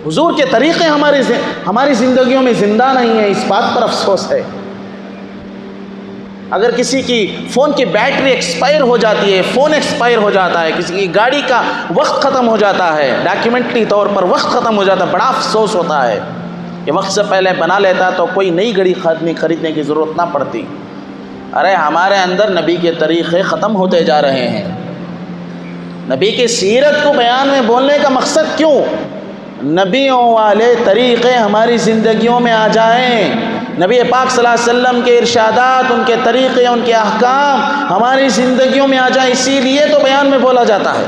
حضور کے طریقے ہماری زندگیوں میں زندہ نہیں ہیں، اس بات پر افسوس ہے۔ اگر کسی کی فون کی بیٹری ایکسپائر ہو جاتی ہے، فون ایکسپائر ہو جاتا ہے، کسی کی گاڑی کا وقت ختم ہو جاتا ہے، ڈاکیومنٹری طور پر وقت ختم ہو جاتا ہے، بڑا افسوس ہوتا ہے کہ وقت سے پہلے بنا لیتا تو کوئی نئی گاڑی خریدنے کی ضرورت نہ پڑتی۔ ارے ہمارے اندر نبی کے طریقے ختم ہوتے جا رہے ہیں۔ نبی کی سیرت کو بیان میں بولنے کا مقصد کیوں؟ نبیوں والے طریقے ہماری زندگیوں میں آ جائیں، نبی پاک صلی اللہ علیہ وسلم کے ارشادات، ان کے طریقے، ان کے احکام ہماری زندگیوں میں آ جائیں، اسی لیے تو بیان میں بولا جاتا ہے۔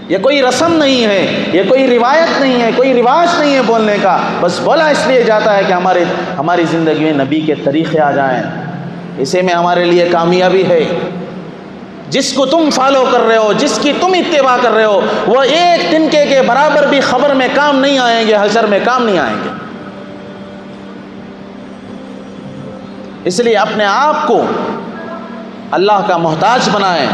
یہ کوئی رسم نہیں ہے، یہ کوئی روایت نہیں ہے، کوئی رواج نہیں ہے بولنے کا، بس بولا اس لیے جاتا ہے کہ ہماری زندگی میں نبی کے طریقے آ جائیں۔ اسے میں ہمارے لیے کامیابی ہے۔ جس کو تم فالو کر رہے ہو، جس کی تم اتباع کر رہے ہو، وہ ایک تنکے کے برابر بھی خبر میں کام نہیں آئیں گے، حشر میں کام نہیں آئیں گے۔ اس لیے اپنے آپ کو اللہ کا محتاج بنائیں،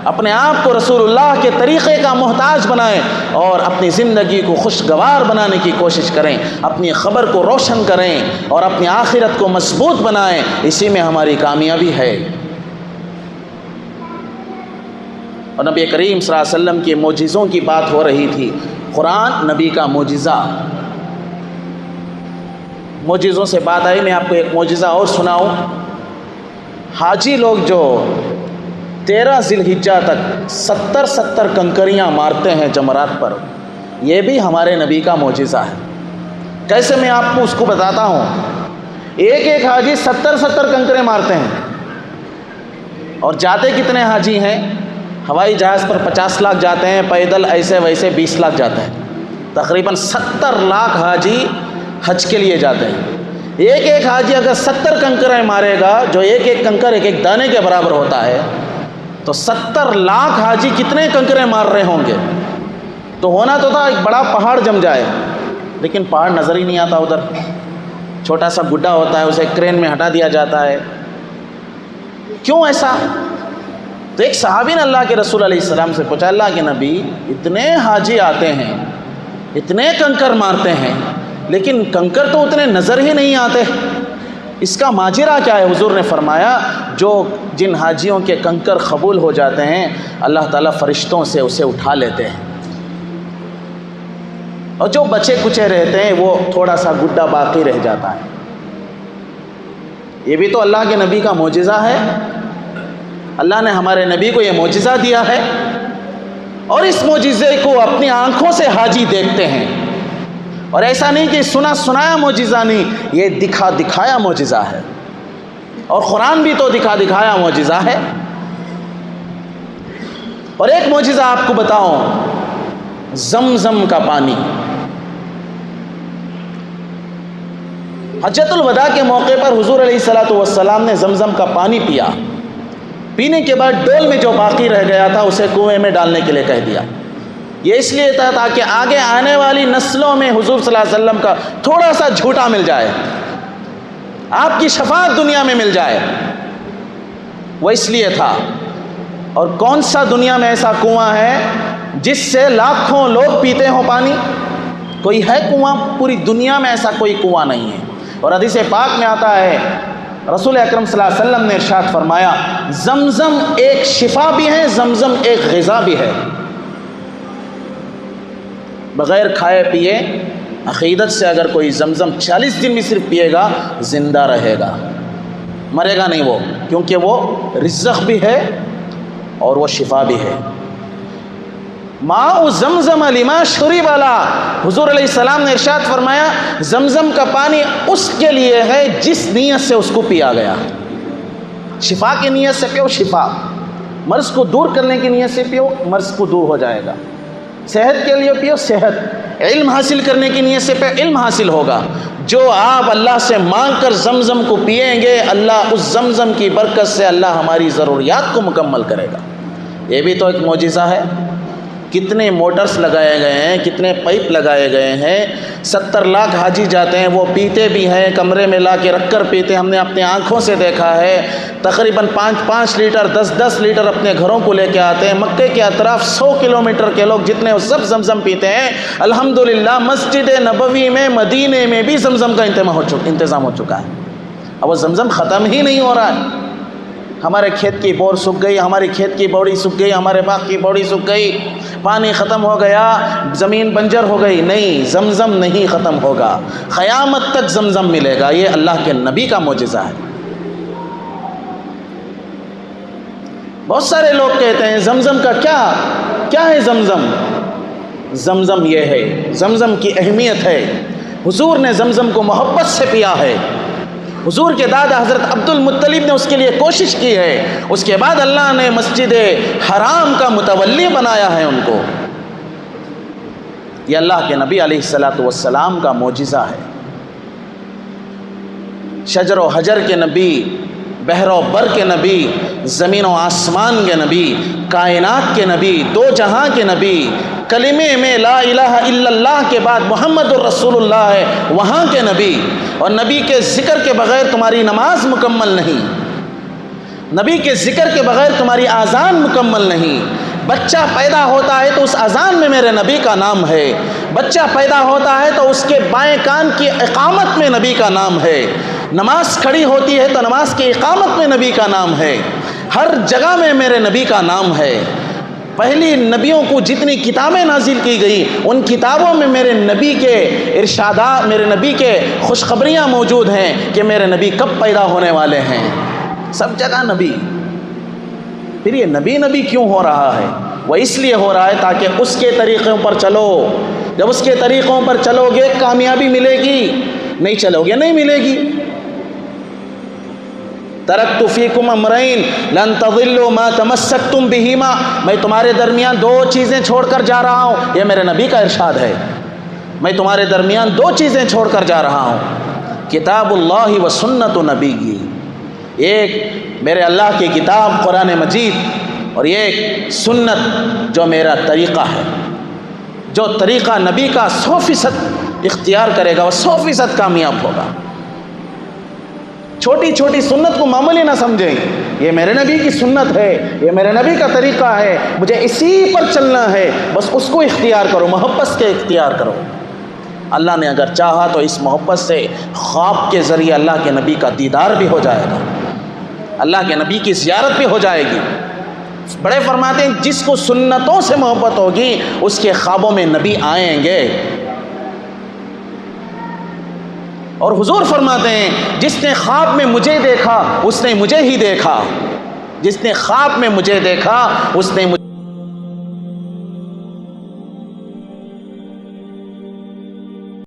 اپنے آپ کو رسول اللہ کے طریقے کا محتاج بنائیں، اور اپنی زندگی کو خوشگوار بنانے کی کوشش کریں، اپنی خبر کو روشن کریں اور اپنی آخرت کو مضبوط بنائیں۔ اسی میں ہماری کامیابی ہے۔ اور نبی کریم صلی اللہ علیہ وسلم کے معجزوں کی بات ہو رہی تھی۔ قرآن نبی کا معجزہ، معجزوں سے بات آئی، میں آپ کو ایک معجزہ اور سناؤں۔ حاجی لوگ جو 13 ذی الحجہ تک 70 کنکریاں مارتے ہیں جمرات پر، یہ بھی ہمارے نبی کا معجزہ ہے۔ کیسے؟ میں آپ کو اس کو بتاتا ہوں۔ ایک حاجی 70 کنکریں مارتے ہیں، اور جاتے کتنے حاجی ہیں؟ ہوائی جہاز پر 50 لاکھ جاتے ہیں، پیدل ایسے ویسے 20 لاکھ جاتے ہیں، تقریباً 70 لاکھ حاجی حج کے لیے جاتے ہیں۔ ایک حاجی اگر 70 کنکریں مارے گا، جو ایک کنکر ایک دانے کے برابر ہوتا ہے، تو 70 لاکھ حاجی کتنے کنکریں مار رہے ہوں گے؟ تو ہونا تو تھا ایک بڑا پہاڑ جم جائے، لیکن پہاڑ نظر ہی نہیں آتا، ادھر چھوٹا سا گڈھا ہوتا ہے، اسے کرین میں ہٹا دیا جاتا ہے۔ کیوں ایسا؟ تو ایک صحابی نے اللہ کے رسول علیہ السلام سے پوچھا، اللہ کے نبی، اتنے حاجی آتے ہیں، اتنے کنکر مارتے ہیں، لیکن کنکر تو اتنے نظر ہی نہیں آتے، اس کا ماجرا کیا ہے؟ حضور نے فرمایا، جن حاجیوں کے کنکر قبول ہو جاتے ہیں، اللہ تعالیٰ فرشتوں سے اسے اٹھا لیتے ہیں، اور جو بچے کچے رہتے ہیں وہ تھوڑا سا گڈھا باقی رہ جاتا ہے۔ یہ بھی تو اللہ کے نبی کا معجزہ ہے۔ اللہ نے ہمارے نبی کو یہ معجزہ دیا ہے، اور اس معجزے کو اپنی آنکھوں سے حاجی دیکھتے ہیں، اور ایسا نہیں کہ سنا سنایا معجزہ نہیں، یہ دکھایا معجزہ ہے، اور قرآن بھی تو دکھایا معجزہ ہے۔ اور ایک معجزہ آپ کو بتاؤں، زمزم کا پانی۔ حجۃ الوداع کے موقع پر حضور علیہ الصلوۃ والسلام نے زمزم کا پانی پیا، پینے کے بعد ڈول میں جو باقی رہ گیا تھا اسے کنویں میں ڈالنے کے لیے کہہ دیا۔ یہ اس لیے تھا تاکہ آگے آنے والی نسلوں میں حضور صلی اللہ علیہ وسلم کا تھوڑا سا جھوٹا مل جائے، آپ کی شفاعت دنیا میں مل جائے، وہ اس لیے تھا۔ اور کون سا دنیا میں ایسا کنواں ہے جس سے لاکھوں لوگ پیتے ہوں پانی؟ کوئی ہے کنواں؟ پوری دنیا میں ایسا کوئی کنواں نہیں ہے۔ اور حدیث پاک میں آتا ہے، رسول اکرم صلی اللہ علیہ وسلم نے ارشاد فرمایا، زمزم ایک شفا بھی ہے، زمزم ایک غذا بھی ہے۔ بغیر کھائے پیے عقیدت سے اگر کوئی زمزم 40 دن بھی صرف پیے گا، زندہ رہے گا، مرے گا نہیں وہ، کیونکہ وہ رزق بھی ہے اور وہ شفا بھی ہے۔ ماء زمزم لما شرب له، حضور علیہ السلام نے ارشاد فرمایا، زمزم کا پانی اس کے لیے ہے جس نیت سے اس کو پیا گیا۔ شفا کی نیت سے پیو، شفا، مرض کو دور کرنے کی نیت سے پیو، مرض کو دور ہو جائے گا، صحت کے لیے پیو، صحت، علم حاصل کرنے کی نیت سے پیو، علم حاصل ہوگا۔ جو آپ اللہ سے مانگ کر زمزم کو پئیں گے، اللہ اس زمزم کی برکت سے اللہ ہماری ضروریات کو مکمل کرے گا۔ یہ بھی تو ایک معجزہ ہے۔ کتنے موٹرز لگائے گئے ہیں، کتنے پائپ لگائے گئے ہیں، 70 لاکھ حاجی جاتے ہیں، وہ پیتے بھی ہیں، کمرے میں لا کے رکھ کر پیتے، ہم نے اپنے آنکھوں سے دیکھا ہے۔ تقریباً 5 لیٹر 10 لیٹر اپنے گھروں کو لے کے آتے ہیں۔ مکے کے اطراف 100 کلومیٹر کے لوگ جتنے سب زمزم پیتے ہیں۔ الحمدللہ مسجد نبوی میں، مدینے میں بھی زمزم کا انتظام ہو چکا ہے۔ اب وہ زمزم ختم ہی نہیں ہو رہا ہے۔ ہمارے کھیت کی بور سوکھ گئی، ہماری کھیت کی بوڑی سوکھ گئی، ہمارے باغ کی بوڑی سوکھ گئی، پانی ختم ہو گیا، زمین بنجر ہو گئی، نہیں، زمزم نہیں ختم ہوگا، قیامت تک زمزم ملے گا۔ یہ اللہ کے نبی کا معجزہ ہے۔ بہت سارے لوگ کہتے ہیں زمزم کا کیا ہے زمزم؟ زمزم یہ ہے، زمزم کی اہمیت ہے، حضور نے زمزم کو محبت سے پیا ہے۔ حضور کے دادا حضرت عبد المطلب نے اس کے لیے کوشش کی ہے، اس کے بعد اللہ نے مسجد حرام کا متولی بنایا ہے ان کو۔ یہ اللہ کے نبی علیہ السلام کا معجزہ ہے۔ شجر و حجر کے نبی، بحر و بر کے نبی، زمین و آسمان کے نبی، کائنات کے نبی، دو جہاں کے نبی، کلمے میں لا الہ الا اللہ کے بعد محمد الرسول اللہ ہے وہاں کے نبی۔ اور نبی کے ذکر کے بغیر تمہاری نماز مکمل نہیں، نبی کے ذکر کے بغیر تمہاری اذان مکمل نہیں۔ بچہ پیدا ہوتا ہے تو اس اذان میں میرے نبی کا نام ہے، بچہ پیدا ہوتا ہے تو اس کے بائیں کان کی اقامت میں نبی کا نام ہے، نماز کھڑی ہوتی ہے تو نماز کی اقامت میں نبی کا نام ہے، ہر جگہ میں میرے نبی کا نام ہے۔ پہلی نبیوں کو جتنی کتابیں نازل کی گئی ان کتابوں میں میرے نبی کے ارشادات، میرے نبی کے خوشخبریاں موجود ہیں کہ میرے نبی کب پیدا ہونے والے ہیں، سب جگہ نبی۔ پھر یہ نبی کیوں ہو رہا ہے؟ وہ اس لیے ہو رہا ہے تاکہ اس کے طریقوں پر چلو۔ جب اس کے طریقوں پر چلو گے کامیابی ملے گی، نہیں چلو گے نہیں ملے گی۔ ترکت فیکم امرین لن تضلوا ما تمسکتم بہما، میں تمہارے درمیان 2 چیزیں چھوڑ کر جا رہا ہوں، یہ میرے نبی کا ارشاد ہے، میں تمہارے درمیان 2 چیزیں چھوڑ کر جا رہا ہوں، کتاب اللہ و سنت نبی کی، ایک میرے اللہ کی کتاب قرآن مجید، اور ایک سنت جو میرا طریقہ ہے۔ جو طریقہ نبی کا 100% اختیار کرے گا وہ 100% کامیاب ہوگا۔ چھوٹی چھوٹی سنت کو معمولی نہ سمجھیں، یہ میرے نبی کی سنت ہے، یہ میرے نبی کا طریقہ ہے، مجھے اسی پر چلنا ہے، بس اس کو اختیار کرو، محبت سے اختیار کرو۔ اللہ نے اگر چاہا تو اس محبت سے خواب کے ذریعے اللہ کے نبی کا دیدار بھی ہو جائے گا، اللہ کے نبی کی زیارت بھی ہو جائے گی۔ بڑے فرماتے ہیں جس کو سنتوں سے محبت ہوگی اس کے خوابوں میں نبی آئیں گے۔ اور حضور فرماتے ہیں جس نے خواب میں مجھے دیکھا اس نے مجھے ہی دیکھا، جس نے خواب میں مجھے دیکھا اس نے مجھے